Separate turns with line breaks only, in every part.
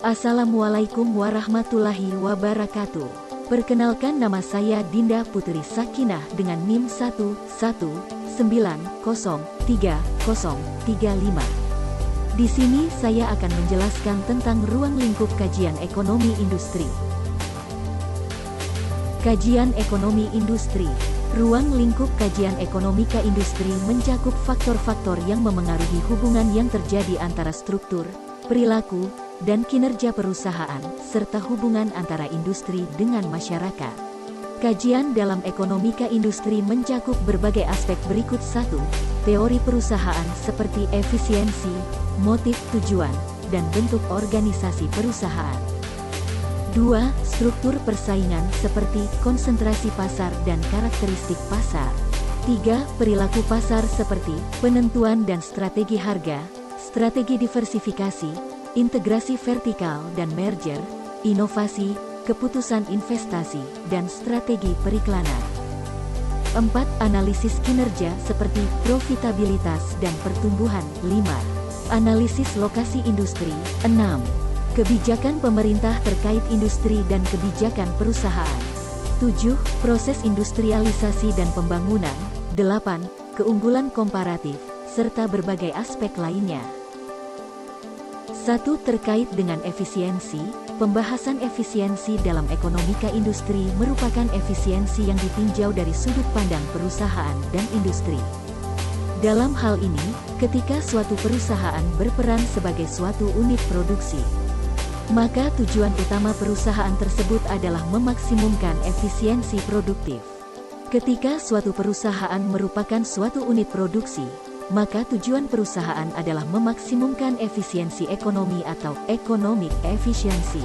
Assalamualaikum warahmatullahi wabarakatuh. Perkenalkan, nama saya Dinda Putri Sakinah dengan NIM 119033035. Di sini saya akan menjelaskan tentang ruang lingkup kajian ekonomi industri. Kajian ekonomi industri. Ruang lingkup kajian ekonomika industri mencakup faktor-faktor yang memengaruhi hubungan yang terjadi antara struktur, perilaku, dan kinerja perusahaan, serta hubungan antara industri dengan masyarakat. Kajian dalam ekonomika industri mencakup berbagai aspek berikut. 1. Teori perusahaan seperti efisiensi, motif tujuan, dan bentuk organisasi perusahaan. 2. Struktur persaingan seperti konsentrasi pasar dan karakteristik pasar. 3. Perilaku pasar seperti penentuan dan strategi harga, strategi diversifikasi, integrasi vertikal dan merger, inovasi, keputusan investasi, dan strategi periklanan. 4. Analisis kinerja seperti profitabilitas dan pertumbuhan. 5. Analisis lokasi industri. 6. Kebijakan pemerintah terkait industri dan kebijakan perusahaan. 7. Proses industrialisasi dan pembangunan. 8. Keunggulan komparatif, serta berbagai aspek lainnya. 1. Terkait dengan efisiensi. Pembahasan efisiensi dalam ekonomika industri merupakan efisiensi yang ditinjau dari sudut pandang perusahaan dan industri. Dalam hal ini, ketika suatu perusahaan berperan sebagai suatu unit produksi, maka tujuan utama perusahaan tersebut adalah memaksimumkan efisiensi produktif. Ketika suatu perusahaan merupakan suatu unit produksi, maka tujuan perusahaan adalah memaksimumkan efisiensi ekonomi atau economic efficiency.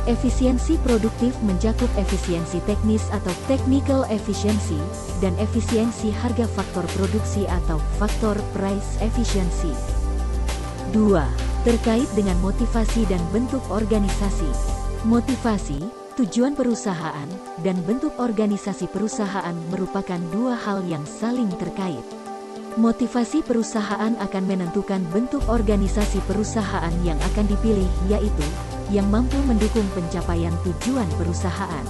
Efisiensi produktif mencakup efisiensi teknis atau technical efficiency, dan efisiensi harga faktor produksi atau faktor price efficiency. 2. Terkait dengan motivasi dan bentuk organisasi. Motivasi, tujuan perusahaan, dan bentuk organisasi perusahaan merupakan dua hal yang saling terkait. Motivasi perusahaan akan menentukan bentuk organisasi perusahaan yang akan dipilih, yaitu yang mampu mendukung pencapaian tujuan perusahaan.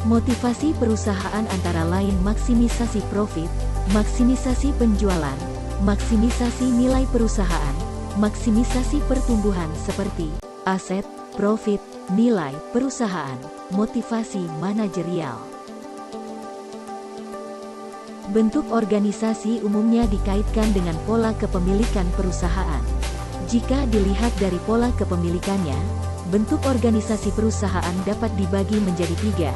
Motivasi perusahaan antara lain maksimisasi profit, maksimisasi penjualan, maksimisasi nilai perusahaan, maksimisasi pertumbuhan seperti aset, profit, nilai perusahaan, motivasi manajerial. Bentuk organisasi umumnya dikaitkan dengan pola kepemilikan perusahaan. Jika dilihat dari pola kepemilikannya, bentuk organisasi perusahaan dapat dibagi menjadi 3,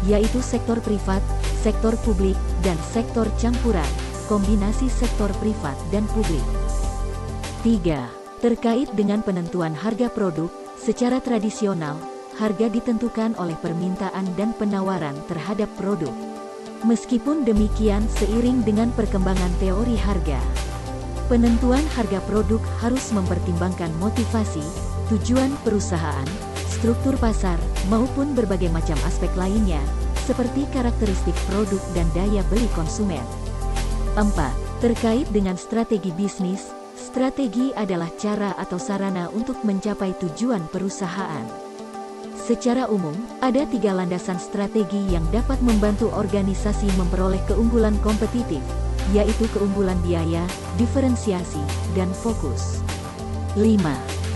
yaitu sektor privat, sektor publik, dan sektor campuran, kombinasi sektor privat dan publik. 3. Terkait dengan penentuan harga produk. Secara tradisional, harga ditentukan oleh permintaan dan penawaran terhadap produk. Meskipun demikian, seiring dengan perkembangan teori harga, penentuan harga produk harus mempertimbangkan motivasi, tujuan perusahaan, struktur pasar, maupun berbagai macam aspek lainnya, seperti karakteristik produk dan daya beli konsumen. 4. Terkait dengan strategi bisnis. Strategi adalah cara atau sarana untuk mencapai tujuan perusahaan. Secara umum, ada 3 landasan strategi yang dapat membantu organisasi memperoleh keunggulan kompetitif, yaitu keunggulan biaya, diferensiasi, dan fokus. 5.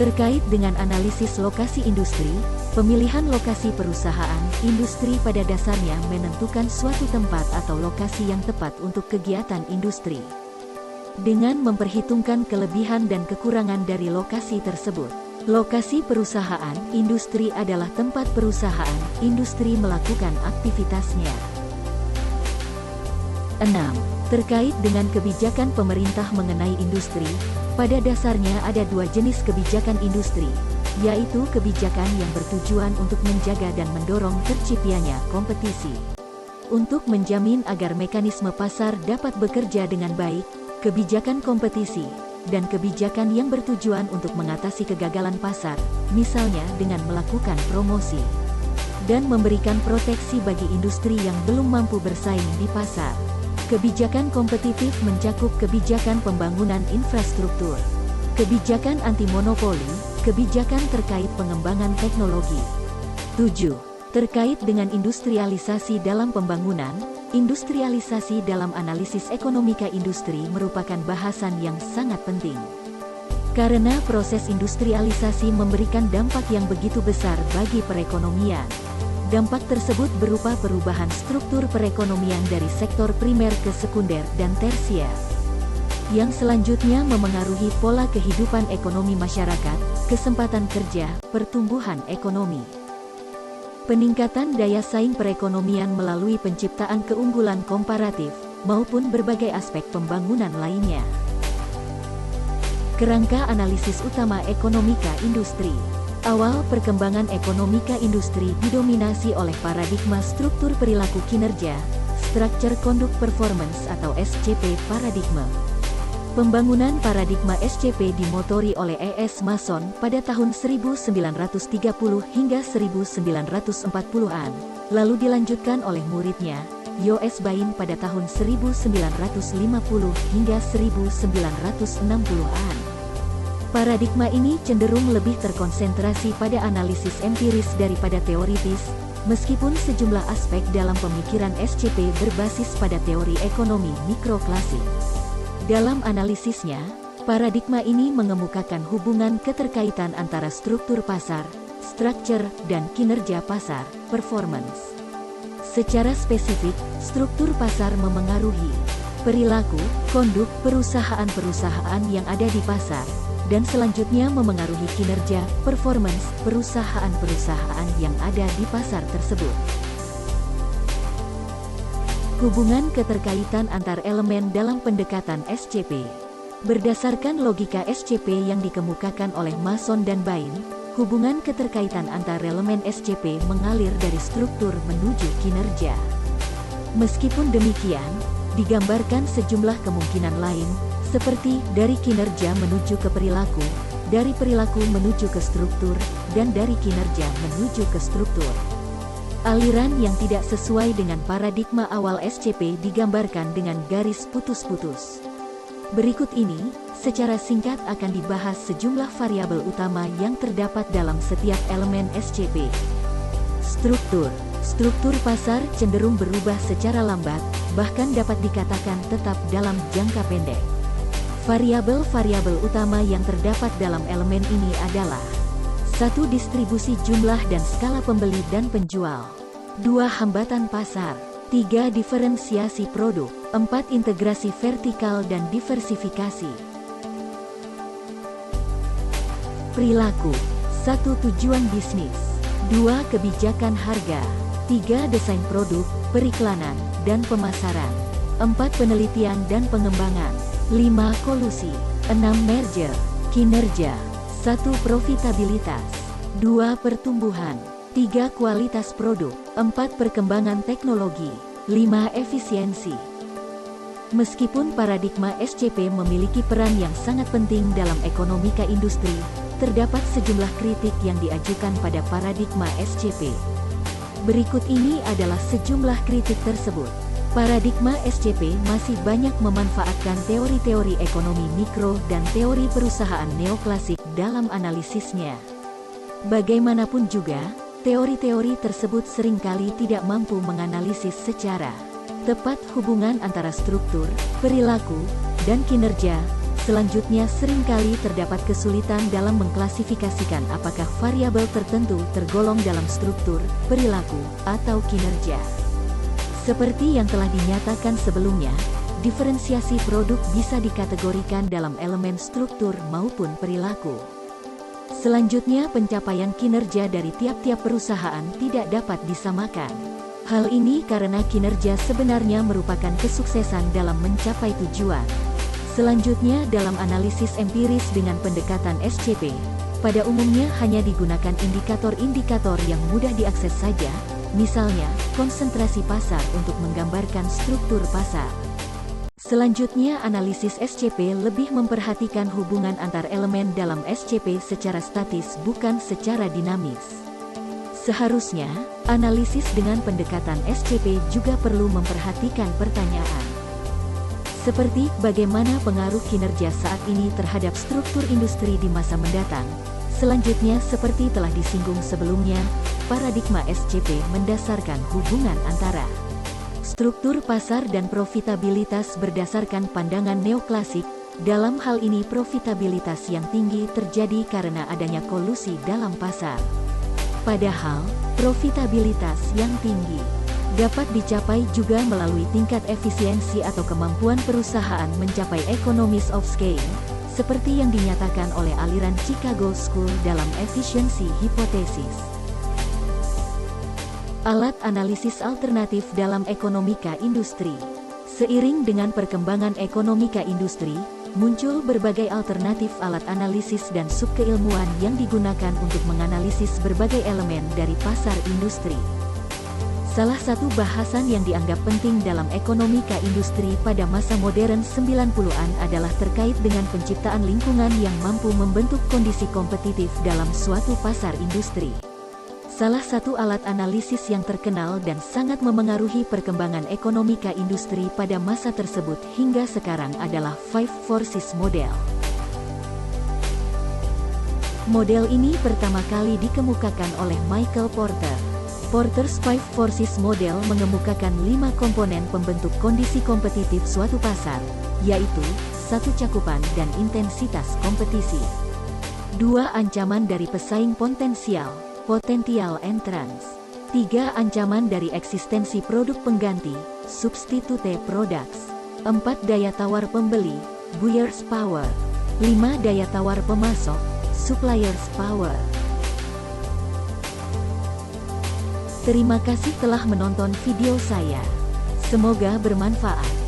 Terkait dengan analisis lokasi industri. Pemilihan lokasi perusahaan industri pada dasarnya menentukan suatu tempat atau lokasi yang tepat untuk kegiatan industri. Dengan memperhitungkan kelebihan dan kekurangan dari lokasi tersebut, lokasi perusahaan industri adalah tempat perusahaan industri melakukan aktivitasnya. 6. Terkait dengan kebijakan pemerintah mengenai industri. Pada dasarnya ada 2 jenis kebijakan industri, yaitu kebijakan yang bertujuan untuk menjaga dan mendorong terciptanya kompetisi. Untuk menjamin agar mekanisme pasar dapat bekerja dengan baik, kebijakan kompetisi, dan kebijakan yang bertujuan untuk mengatasi kegagalan pasar, misalnya dengan melakukan promosi, dan memberikan proteksi bagi industri yang belum mampu bersaing di pasar. Kebijakan kompetitif mencakup kebijakan pembangunan infrastruktur, kebijakan anti monopoli, Kebijakan terkait pengembangan teknologi. 7. Terkait dengan industrialisasi dalam pembangunan, industrialisasi dalam analisis ekonomika industri merupakan bahasan yang sangat penting. Karena proses industrialisasi memberikan dampak yang begitu besar bagi perekonomian. Dampak tersebut berupa perubahan struktur perekonomian dari sektor primer ke sekunder dan tersier, yang selanjutnya memengaruhi pola kehidupan ekonomi masyarakat, kesempatan kerja, pertumbuhan ekonomi. Peningkatan daya saing perekonomian melalui penciptaan keunggulan komparatif, maupun berbagai aspek pembangunan lainnya. Kerangka analisis utama ekonomika industri. Awal perkembangan ekonomika industri didominasi oleh paradigma struktur perilaku kinerja, Structure Conduct Performance atau SCP paradigma. Pembangunan paradigma SCP dimotori oleh E.S. Mason pada tahun 1930 hingga 1940-an, lalu dilanjutkan oleh muridnya, Yoes Bain pada tahun 1950 hingga 1960-an. Paradigma ini cenderung lebih terkonsentrasi pada analisis empiris daripada teoritis, meskipun sejumlah aspek dalam pemikiran SCP berbasis pada teori ekonomi mikro klasik. Dalam analisisnya, paradigma ini mengemukakan hubungan keterkaitan antara struktur pasar, structure, dan kinerja pasar, performance. Secara spesifik, struktur pasar memengaruhi perilaku, konduk perusahaan-perusahaan yang ada di pasar, dan selanjutnya memengaruhi kinerja, performance, perusahaan-perusahaan yang ada di pasar tersebut. Hubungan keterkaitan antar elemen dalam pendekatan SCP. Berdasarkan logika SCP yang dikemukakan oleh Mason dan Bain, hubungan keterkaitan antar elemen SCP mengalir dari struktur menuju kinerja. Meskipun demikian, digambarkan sejumlah kemungkinan lain, seperti dari kinerja menuju ke perilaku, dari perilaku menuju ke struktur, dan dari kinerja menuju ke struktur. Aliran yang tidak sesuai dengan paradigma awal SCP digambarkan dengan garis putus-putus. Berikut ini, secara singkat akan dibahas sejumlah variabel utama yang terdapat dalam setiap elemen SCP. Struktur. Struktur pasar cenderung berubah secara lambat, bahkan dapat dikatakan tetap dalam jangka pendek. Variabel-variabel utama yang terdapat dalam elemen ini adalah 1. Distribusi jumlah dan skala pembeli dan penjual. 2. Hambatan pasar. 3. Diferensiasi produk. 4. Integrasi vertikal dan diversifikasi. Perilaku. 1. Tujuan bisnis. 2. Kebijakan harga. 3. Desain produk, periklanan, dan pemasaran. 4. Penelitian dan pengembangan. 5. Kolusi. 6. Merger. Kinerja. 1. Profitabilitas. 2. Pertumbuhan. 3. Kualitas produk. 4. Perkembangan teknologi. 5. Efisiensi. Meskipun paradigma SCP memiliki peran yang sangat penting dalam ekonomika industri, terdapat sejumlah kritik yang diajukan pada paradigma SCP. Berikut ini adalah sejumlah kritik tersebut. Paradigma SCP masih banyak memanfaatkan teori-teori ekonomi mikro dan teori perusahaan neoklasik dalam analisisnya. Bagaimanapun juga, teori-teori tersebut seringkali tidak mampu menganalisis secara tepat hubungan antara struktur, perilaku, dan kinerja. Selanjutnya seringkali terdapat kesulitan dalam mengklasifikasikan apakah variabel tertentu tergolong dalam struktur, perilaku, atau kinerja. Seperti yang telah dinyatakan sebelumnya, diferensiasi produk bisa dikategorikan dalam elemen struktur maupun perilaku. Selanjutnya pencapaian kinerja dari tiap-tiap perusahaan tidak dapat disamakan. Hal ini karena kinerja sebenarnya merupakan kesuksesan dalam mencapai tujuan. Selanjutnya dalam analisis empiris dengan pendekatan SCP, pada umumnya hanya digunakan indikator-indikator yang mudah diakses saja, misalnya, konsentrasi pasar untuk menggambarkan struktur pasar. Selanjutnya analisis SCP lebih memperhatikan hubungan antar elemen dalam SCP secara statis bukan secara dinamis. Seharusnya, analisis dengan pendekatan SCP juga perlu memperhatikan pertanyaan seperti bagaimana pengaruh kinerja saat ini terhadap struktur industri di masa mendatang, Selanjutnya, seperti telah disinggung sebelumnya, paradigma SCP mendasarkan hubungan antara struktur pasar dan profitabilitas berdasarkan pandangan neoklasik. Dalam hal ini profitabilitas yang tinggi terjadi karena adanya kolusi dalam pasar. Padahal, profitabilitas yang tinggi dapat dicapai juga melalui tingkat efisiensi atau kemampuan perusahaan mencapai economies of scale, seperti yang dinyatakan oleh aliran Chicago School dalam efisiensi hipotesis. Alat analisis alternatif dalam ekonomika industri. Seiring dengan perkembangan ekonomika industri, muncul berbagai alternatif alat analisis dan subkeilmuan yang digunakan untuk menganalisis berbagai elemen dari pasar industri. Salah satu bahasan yang dianggap penting dalam ekonomika industri pada masa modern 90-an adalah terkait dengan penciptaan lingkungan yang mampu membentuk kondisi kompetitif dalam suatu pasar industri. Salah satu alat analisis yang terkenal dan sangat memengaruhi perkembangan ekonomika industri pada masa tersebut hingga sekarang adalah Five Forces Model. Model ini pertama kali dikemukakan oleh Michael Porter. Porter's Five Forces Model mengemukakan 5 komponen pembentuk kondisi kompetitif suatu pasar, yaitu 1. Cakupan dan intensitas kompetisi. 2. Ancaman dari pesaing potensial, potential entrance. 3. Ancaman dari eksistensi produk pengganti, substitute products. 4. Daya tawar pembeli, buyer's power. 5. Daya tawar pemasok, supplier's power. Terima kasih telah menonton video saya. Semoga bermanfaat.